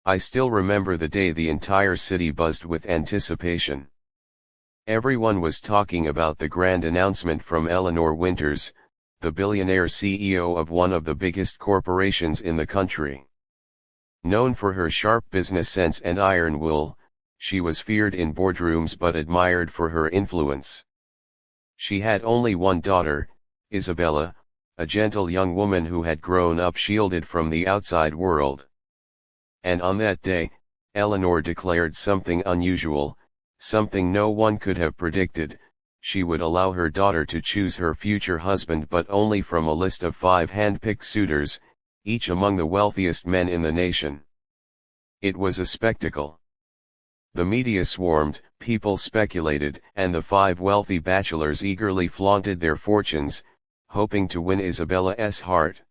I still remember the day. The entire city buzzed with anticipation. Everyone was talking about the grand announcement from Eleanor Winters, the billionaire CEO of one of the biggest corporations in the country. Known for her sharp business sense and iron will, she was feared in boardrooms but admired for her influence. She had only one daughter, Isabella, a gentle young woman who had grown up shielded from the outside world. And on that day, Eleanor declared something unusual, something no one could have predicted. She would allow her daughter to choose her future husband, but only from a list of 5 hand-picked suitors, each among the wealthiest men in the nation. It was a spectacle. The media swarmed, people speculated, and the 5 wealthy bachelors eagerly flaunted their fortunes, hoping to win Isabella's heart.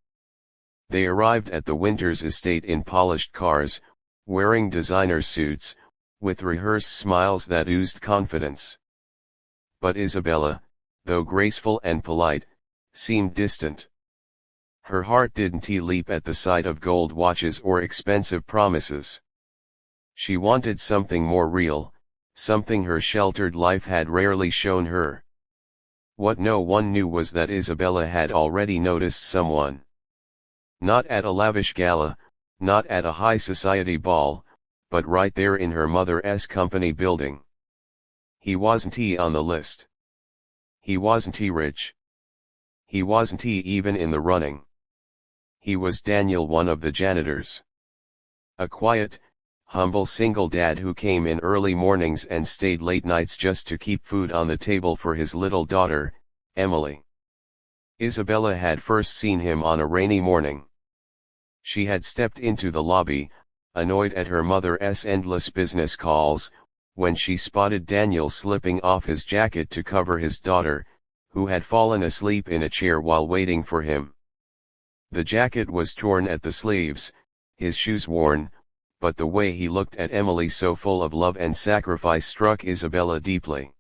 They arrived at the Winters estate in polished cars, wearing designer suits, with rehearsed smiles that oozed confidence. But Isabella, though graceful and polite, seemed distant. Her heart didn't leap at the sight of gold watches or expensive promises. She wanted something more real, something her sheltered life had rarely shown her. What no one knew was that Isabella had already noticed someone. Not at a lavish gala, not at a high society ball, but right there in her mother's company building. He wasn't on the list. He wasn't rich. He wasn't even in the running. He was Daniel, one of the janitors. A quiet, humble single dad who came in early mornings and stayed late nights just to keep food on the table for his little daughter, Emily. Isabella had first seen him on a rainy morning. She had stepped into the lobby, annoyed at her mother's endless business calls, when she spotted Daniel slipping off his jacket to cover his daughter, who had fallen asleep in a chair while waiting for him. The jacket was torn at the sleeves, his shoes worn, but the way he looked at Emily, so full of love and sacrifice, struck Isabella deeply.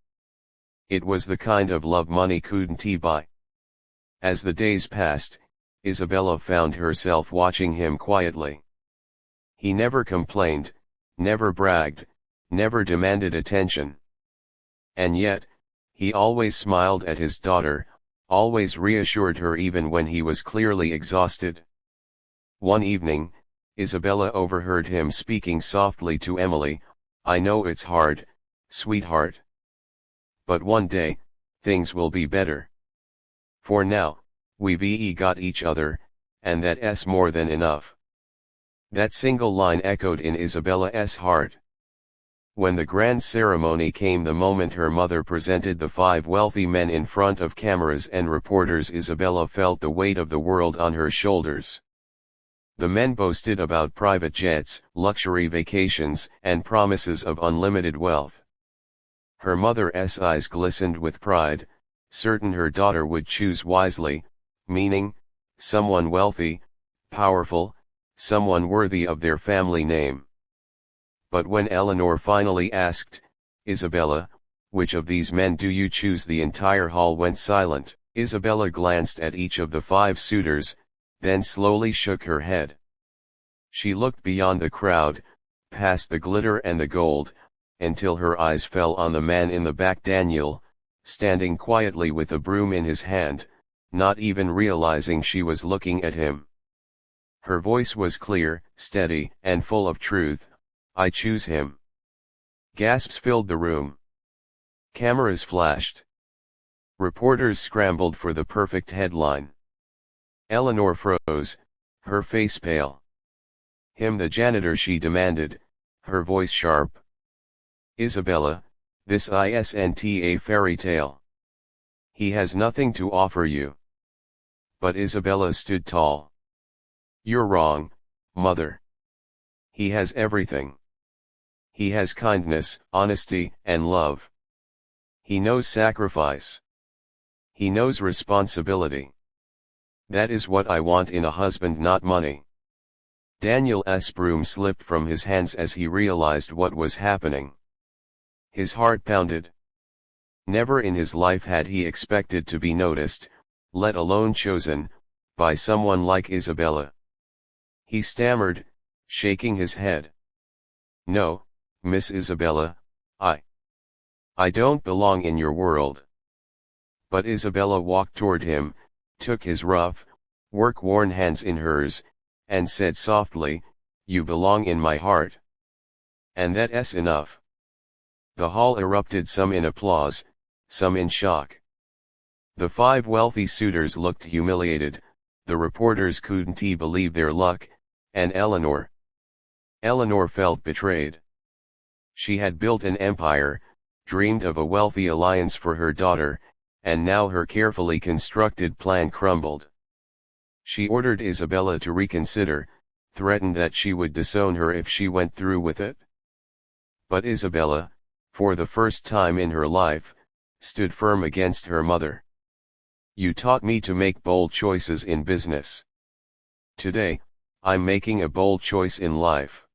It was the kind of love money couldn't buy. As the days passed, Isabella found herself watching him quietly. He never complained, never bragged, never demanded attention. And yet, he always smiled at his daughter, always reassured her even when he was clearly exhausted. One evening, Isabella overheard him speaking softly to Emily, "I know it's hard, sweetheart. But one day, things will be better. For now, we've got each other, and that's more than enough." That single line echoed in Isabella's heart. When the grand ceremony came, the moment her mother presented the 5 wealthy men in front of cameras and reporters, Isabella felt the weight of the world on her shoulders. The men boasted about private jets, luxury vacations, and promises of unlimited wealth. Her mother's eyes glistened with pride, certain her daughter would choose wisely, meaning, someone wealthy, powerful, someone worthy of their family name. But when Eleanor finally asked, "Isabella, which of these men do you choose?" the entire hall went silent. Isabella glanced at each of the 5 suitors, then slowly shook her head. She looked beyond the crowd, past the glitter and the gold, until her eyes fell on the man in the back, Daniel, standing quietly with a broom in his hand, not even realizing she was looking at him. Her voice was clear, steady, and full of truth. "I choose him." Gasps filled the room. Cameras flashed. Reporters scrambled for the perfect headline. Eleanor froze, her face pale. "Him, the janitor," she demanded, her voice sharp. "Isabella, this isn't a fairy tale. He has nothing to offer you." But Isabella stood tall. "You're wrong, Mother. He has everything. He has kindness, honesty, and love. He knows sacrifice. He knows responsibility. That is what I want in a husband, not money." Daniel's broom slipped from his hands as he realized what was happening. His heart pounded. Never in his life had he expected to be noticed, let alone chosen, by someone like Isabella. He stammered, shaking his head. No, Miss Isabella, I don't belong in your world. But Isabella walked toward him, took his rough, work-worn hands in hers, and said softly, "You belong in my heart. And that's enough." The hall erupted, some in applause, some in shock. The 5 wealthy suitors looked humiliated, the reporters couldn't believe their luck, and Eleanor felt betrayed. She had built an empire, dreamed of a wealthy alliance for her daughter, and now her carefully constructed plan crumbled. She ordered Isabella to reconsider, threatened that she would disown her if she went through with it. But Isabella, for the first time in her life, stood firm against her mother. "You taught me to make bold choices in business. Today, I'm making a bold choice in life."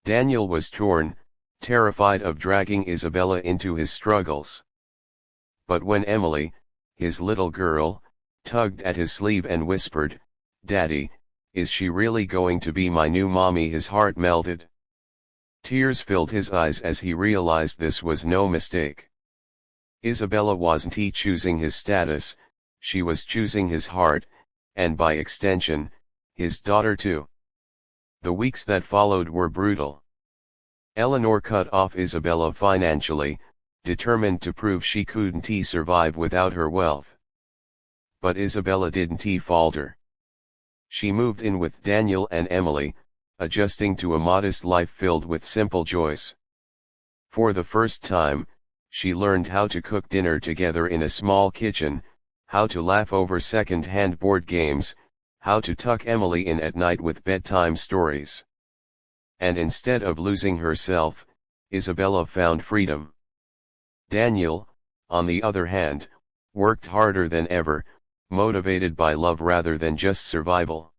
Daniel was torn, terrified of dragging Isabella into his struggles. But when Emily, his little girl, tugged at his sleeve and whispered, "Daddy, is she really going to be my new mommy?" his heart melted. Tears filled his eyes as he realized this was no mistake. Isabella wasn't choosing his status, she was choosing his heart, and by extension, his daughter too. The weeks that followed were brutal. Eleanor cut off Isabella financially, determined to prove she couldn't survive without her wealth. But Isabella didn't falter. She moved in with Daniel and Emily, adjusting to a modest life filled with simple joys. For the first time, she learned how to cook dinner together in a small kitchen, how to laugh over second-hand board games, how to tuck Emily in at night with bedtime stories. And instead of losing herself, Isabella found freedom. Daniel, on the other hand, worked harder than ever, motivated by love rather than just survival.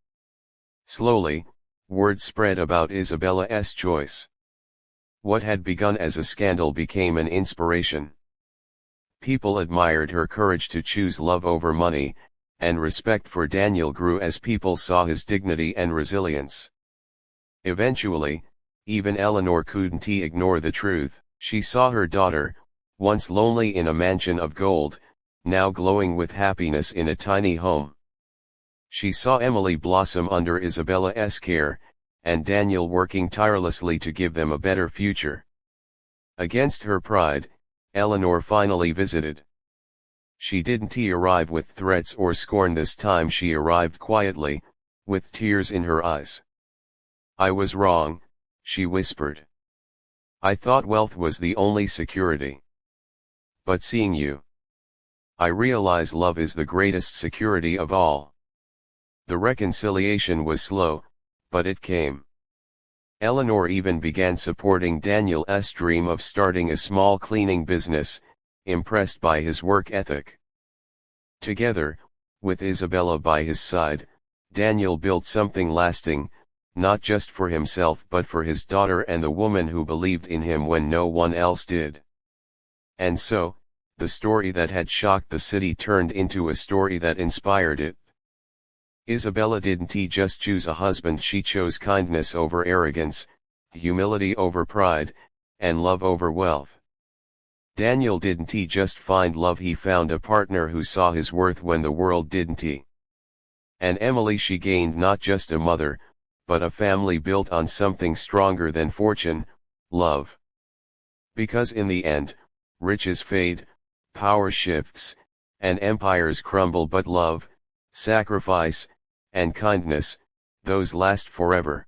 Slowly, word spread about Isabella's choice. What had begun as a scandal became an inspiration. People admired her courage to choose love over money, and respect for Daniel grew as people saw his dignity and resilience. Eventually, even Eleanor couldn't ignore the truth. She saw her daughter, once lonely in a mansion of gold, now glowing with happiness in a tiny home. She saw Emily blossom under Isabella's care, and Daniel working tirelessly to give them a better future. Against her pride, Eleanor finally visited. She didn't arrive with threats or scorn this time. She arrived quietly, with tears in her eyes. "I was wrong," she whispered. "I thought wealth was the only security. But seeing you, I realize love is the greatest security of all." The reconciliation was slow, but it came. Eleanor even began supporting Daniel's dream of starting a small cleaning business, impressed by his work ethic. Together, with Isabella by his side, Daniel built something lasting, not just for himself but for his daughter and the woman who believed in him when no one else did. And so, the story that had shocked the city turned into a story that inspired it. Isabella didn't just choose a husband, she chose kindness over arrogance, humility over pride, and love over wealth. Daniel didn't just find love, he found a partner who saw his worth when the world didn't. And Emily, she gained not just a mother, but a family built on something stronger than fortune, love. Because in the end, riches fade, power shifts, and empires crumble, but love, sacrifice, and kindness, those last forever.